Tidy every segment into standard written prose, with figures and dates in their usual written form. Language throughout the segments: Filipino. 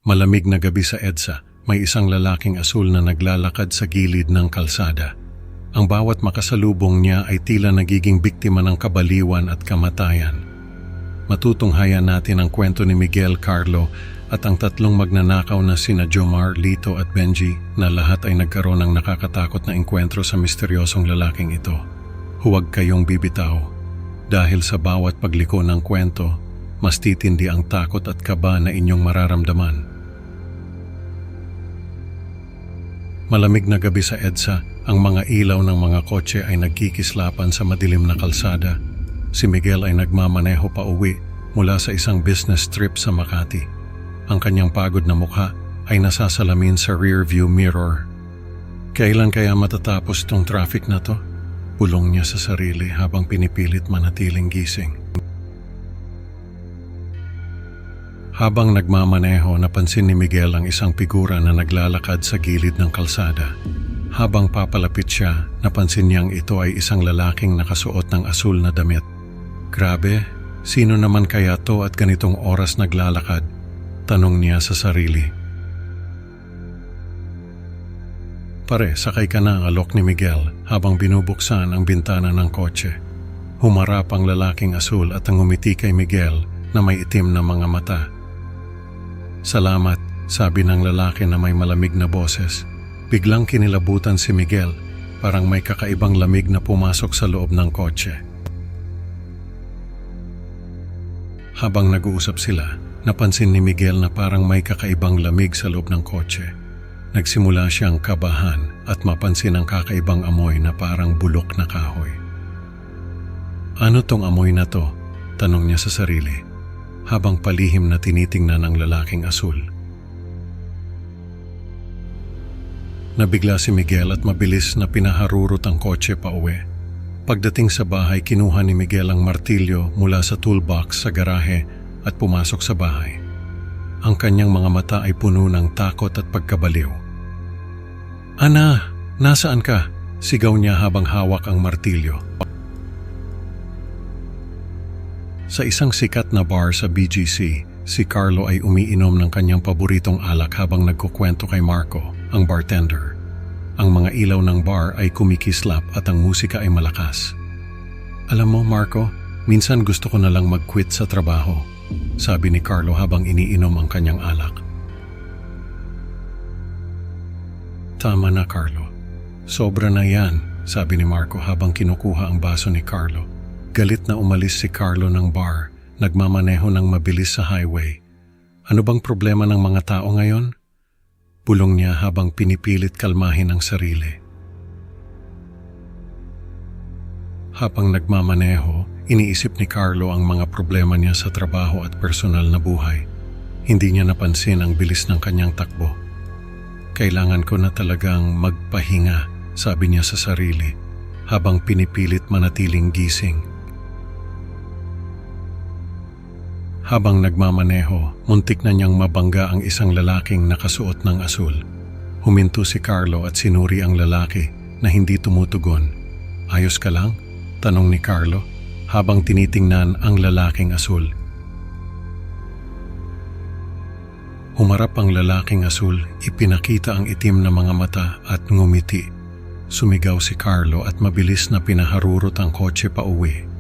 Malamig na gabi sa EDSA, may isang lalaking asul na naglalakad sa gilid ng kalsada. Ang bawat makasalubong niya ay tila nagiging biktima ng kabaliwan at kamatayan. Matutunghayan natin ang kwento ni Miguel, Carlo at ang tatlong magnanakaw na sina Jomar, Lito at Benji na lahat ay nagkaroon ng nakakatakot na engkwentro sa misteryosong lalaking ito. Huwag kayong bibitaw dahil sa bawat pagliko ng kwento, mas titindi ang takot at kaba na inyong mararamdaman. Malamig na gabi sa EDSA, ang mga ilaw ng mga kotse ay nagkikislapan sa madilim na kalsada. Si Miguel ay nagmamaneho pa uwi mula sa isang business trip sa Makati. Ang kanyang pagod na mukha ay nasasalamin sa rear view mirror. Kailan kaya matatapos tong traffic na to? Bulong niya sa sarili habang pinipilit manatiling gising. Habang nagmamaneho, napansin ni Miguel ang isang figura na naglalakad sa gilid ng kalsada. Habang papalapit siya, napansin niyang ito ay isang lalaking nakasuot ng asul na damit. Grabe, sino naman kaya to at ganitong oras naglalakad? Tanong niya sa sarili. Pare, sakay ka na, alok ni Miguel habang binubuksan ang bintana ng kotse. Humarap ang lalaking asul at ang ngumiti kay Miguel na may itim na mga mata. Salamat, sabi ng lalaki na may malamig na boses. Biglang kinilabutan si Miguel, parang may kakaibang lamig na pumasok sa loob ng kotse. Habang nag-uusap sila, napansin ni Miguel na parang may kakaibang lamig sa loob ng kotse. Nagsimula siyang kabahan at mapansin ang kakaibang amoy na parang bulok na kahoy. Ano tong amoy na to? Tanong niya sa sarili, habang palihim na tinitingnan ang lalaking asul. Nabigla si Miguel at mabilis na pinaharurot ang kotse pa uwi. Pagdating sa bahay, kinuha ni Miguel ang martilyo mula sa toolbox sa garahe at pumasok sa bahay. Ang kanyang mga mata ay puno ng takot at pagkabaliw. Ana, nasaan ka? Sigaw niya habang hawak ang martilyo. Sa isang sikat na bar sa BGC, si Carlo ay umiinom ng kanyang paboritong alak habang nagkukwento kay Marco, ang bartender. Ang mga ilaw ng bar ay kumikislap at ang musika ay malakas. Alam mo, Marco, minsan gusto ko na lang mag-quit sa trabaho, sabi ni Carlo habang iniinom ang kanyang alak. Tama na, Carlo. Sobra na yan, sabi ni Marco habang kinukuha ang baso ni Carlo. Galit na umalis si Carlo ng bar, nagmamaneho ng mabilis sa highway. Ano bang problema ng mga tao ngayon? Bulong niya habang pinipilit kalmahin ang sarili. Habang nagmamaneho, iniisip ni Carlo ang mga problema niya sa trabaho at personal na buhay. Hindi niya napansin ang bilis ng kanyang takbo. Kailangan ko na talagang magpahinga, sabi niya sa sarili, habang pinipilit manatiling gising. Habang nagmamaneho, muntik na niyang mabangga ang isang lalaking nakasuot ng asul. Huminto si Carlo at sinuri ang lalaki na hindi tumutugon. Ayos ka lang? Tanong ni Carlo habang tinitingnan ang lalaking asul. Humarap ang lalaking asul, ipinakita ang itim na mga mata at ngumiti. Sumigaw si Carlo at mabilis na pinaharurot ang kotse pa uwi.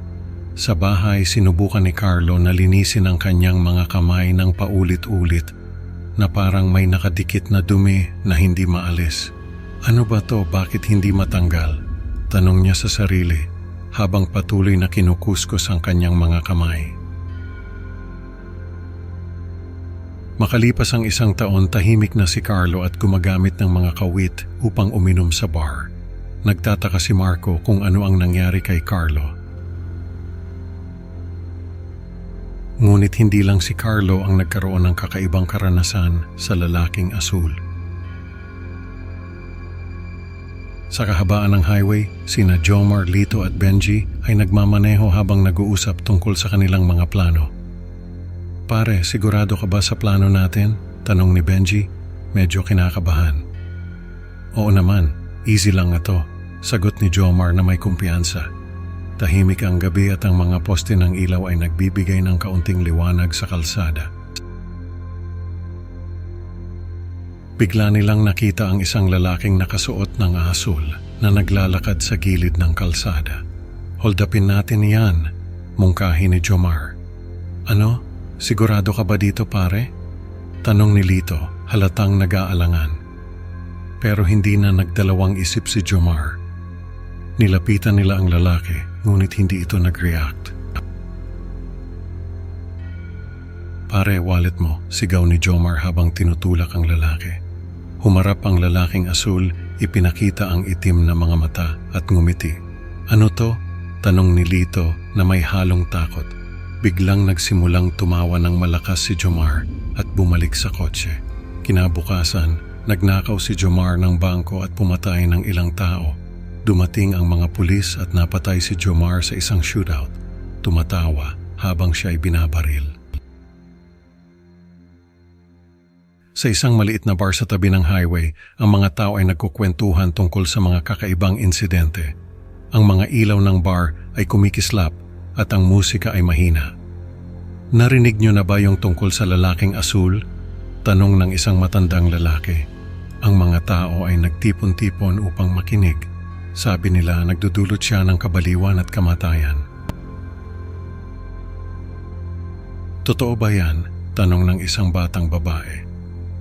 Sa bahay, sinubukan ni Carlo na linisin ang kanyang mga kamay ng paulit-ulit na parang may nakadikit na dumi na hindi maalis. Ano ba to? Bakit hindi matanggal? Tanong niya sa sarili habang patuloy na kinukuskus ang kanyang mga kamay. Makalipas ang isang taon, tahimik na si Carlo at gumagamit ng mga kawit upang uminom sa bar. Nagtataka si Marco kung ano ang nangyari kay Carlo. Ngunit hindi lang si Carlo ang nagkaroon ng kakaibang karanasan sa lalaking asul. Sa kahabaan ng highway, sina Jomar, Lito at Benji ay nagmamaneho habang nag-uusap tungkol sa kanilang mga plano. Pare, sigurado ka ba sa plano natin? Tanong ni Benji, medyo kinakabahan. Oo naman, easy lang ito, sagot ni Jomar na may kumpiyansa. Tahimik ang gabi at ang mga poste ng ilaw ay nagbibigay ng kaunting liwanag sa kalsada. Bigla nilang nakita ang isang lalaking nakasuot ng asul na naglalakad sa gilid ng kalsada. "Hold upin natin yan," mungkahi ni Jomar. "Ano? Sigurado ka ba dito, pare?" Tanong ni Lito, halatang nag-aalangan. Pero hindi na nagdalawang isip si Jomar. Nilapitan nila ang lalaki, ngunit hindi ito nag-react. "Pare, wallet mo," sigaw ni Jomar habang tinutulak ang lalaki. Humarap ang lalaking asul, ipinakita ang itim na mga mata at ngumiti. "Ano to?" tanong ni Lito na may halong takot. Biglang nagsimulang tumawa ng malakas si Jomar at bumalik sa kotse. Kinabukasan, nagnakaw si Jomar ng bangko at pumatay ng ilang tao. Dumating ang mga pulis at napatay si Jomar sa isang shootout. Tumatawa habang siya ay binabaril. Sa isang maliit na bar sa tabi ng highway, ang mga tao ay nagkukwentuhan tungkol sa mga kakaibang insidente. Ang mga ilaw ng bar ay kumikislap at ang musika ay mahina. "Narinig niyo na ba yung tungkol sa lalaking asul?" tanong ng isang matandang lalaki. Ang mga tao ay nagtipon-tipon upang makinig. Sabi nila nagdudulot siya ng kabaliwan at kamatayan. "Totoo ba yan?" tanong ng isang batang babae.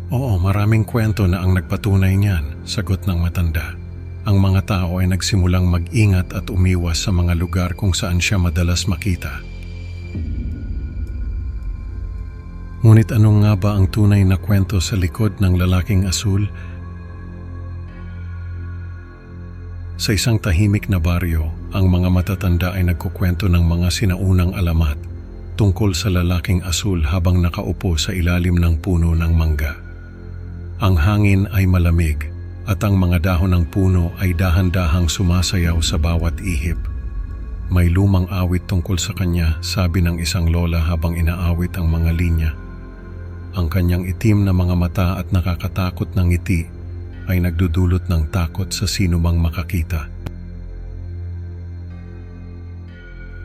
"Oo, maraming kwento na ang nagpatunay niyan," sagot ng matanda. Ang mga tao ay nagsimulang mag-ingat at umiwas sa mga lugar kung saan siya madalas makita. Ngunit ano nga ba ang tunay na kwento sa likod ng lalaking asul? Sa isang tahimik na baryo, ang mga matatanda ay nagkukwento ng mga sinaunang alamat tungkol sa lalaking asul habang nakaupo sa ilalim ng puno ng mangga. Ang hangin ay malamig at ang mga dahon ng puno ay dahan-dahang sumasayaw sa bawat ihip. May lumang awit tungkol sa kanya, sabi ng isang lola habang inaawit ang mga linya. Ang kanyang itim na mga mata at nakakatakot na ngiti ay nagdudulot ng takot sa sinumang makakita.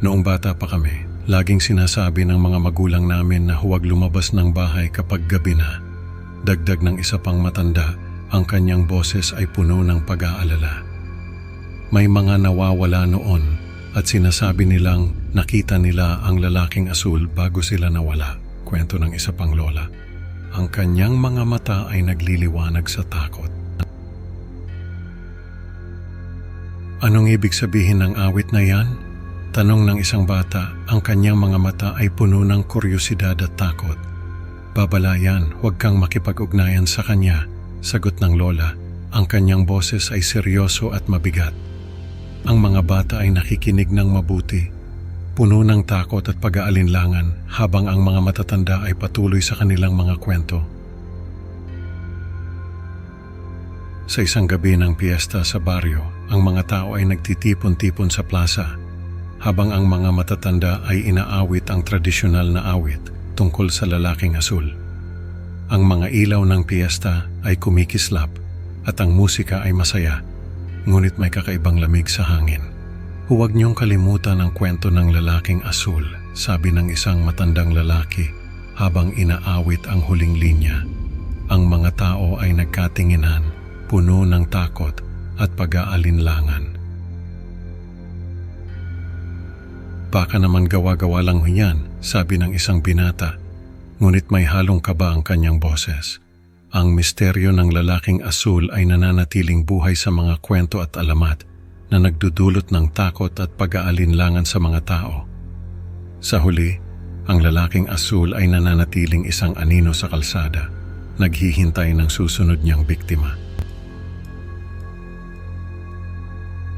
Noong bata pa kami, laging sinasabi ng mga magulang namin na huwag lumabas ng bahay kapag gabi na. Dagdag ng isa pang matanda, ang kanyang boses ay puno ng pag-aalala. May mga nawawala noon at sinasabi nilang nakita nila ang lalaking asul bago sila nawala, kwento ng isa pang lola. Ang kanyang mga mata ay nagliliwanag sa takot. "Anong ibig sabihin ng awit na yan?" tanong ng isang bata. Ang kanyang mga mata ay puno ng kuryosidad at takot. "Babalayan, huwag kang makipag-ugnayan sa kanya," sagot ng lola. Ang kanyang boses ay seryoso at mabigat. Ang mga bata ay nakikinig ng mabuti, puno ng takot at pag-aalinlangan habang ang mga matatanda ay patuloy sa kanilang mga kwento. Sa isang gabi ng piyesta sa baryo, ang mga tao ay nagtitipon-tipon sa plaza habang ang mga matatanda ay inaawit ang tradisyonal na awit tungkol sa lalaking asul. Ang mga ilaw ng piyesta ay kumikislap at ang musika ay masaya, ngunit may kakaibang lamig sa hangin. "Huwag niyong kalimutan ang kwento ng lalaking asul," sabi ng isang matandang lalaki habang inaawit ang huling linya. Ang mga tao ay nagkatinginan, puno ng takot at pag-aalinlangan. "Baka naman gawa-gawa lang yan," sabi ng isang binata, ngunit may halong kaba ang kanyang boses. Ang misteryo ng lalaking asul ay nananatiling buhay sa mga kwento at alamat na nagdudulot ng takot at pag-aalinlangan sa mga tao. Sa huli, ang lalaking asul ay nananatiling isang anino sa kalsada, naghihintay ng susunod niyang biktima.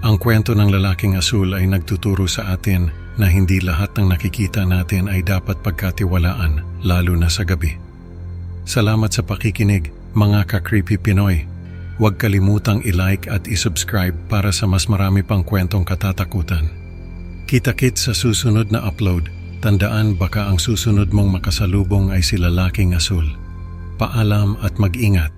Ang kwento ng lalaking asul ay nagtuturo sa atin na hindi lahat ng nakikita natin ay dapat pagkatiwalaan, lalo na sa gabi. Salamat sa pakikinig, mga ka-Creepy Pinoy. Huwag kalimutang i-like at i-subscribe para sa mas marami pang kwentong katatakutan. Kita-kits sa susunod na upload. Tandaan, baka ang susunod mong makasalubong ay si lalaking asul. Paalam at mag-ingat.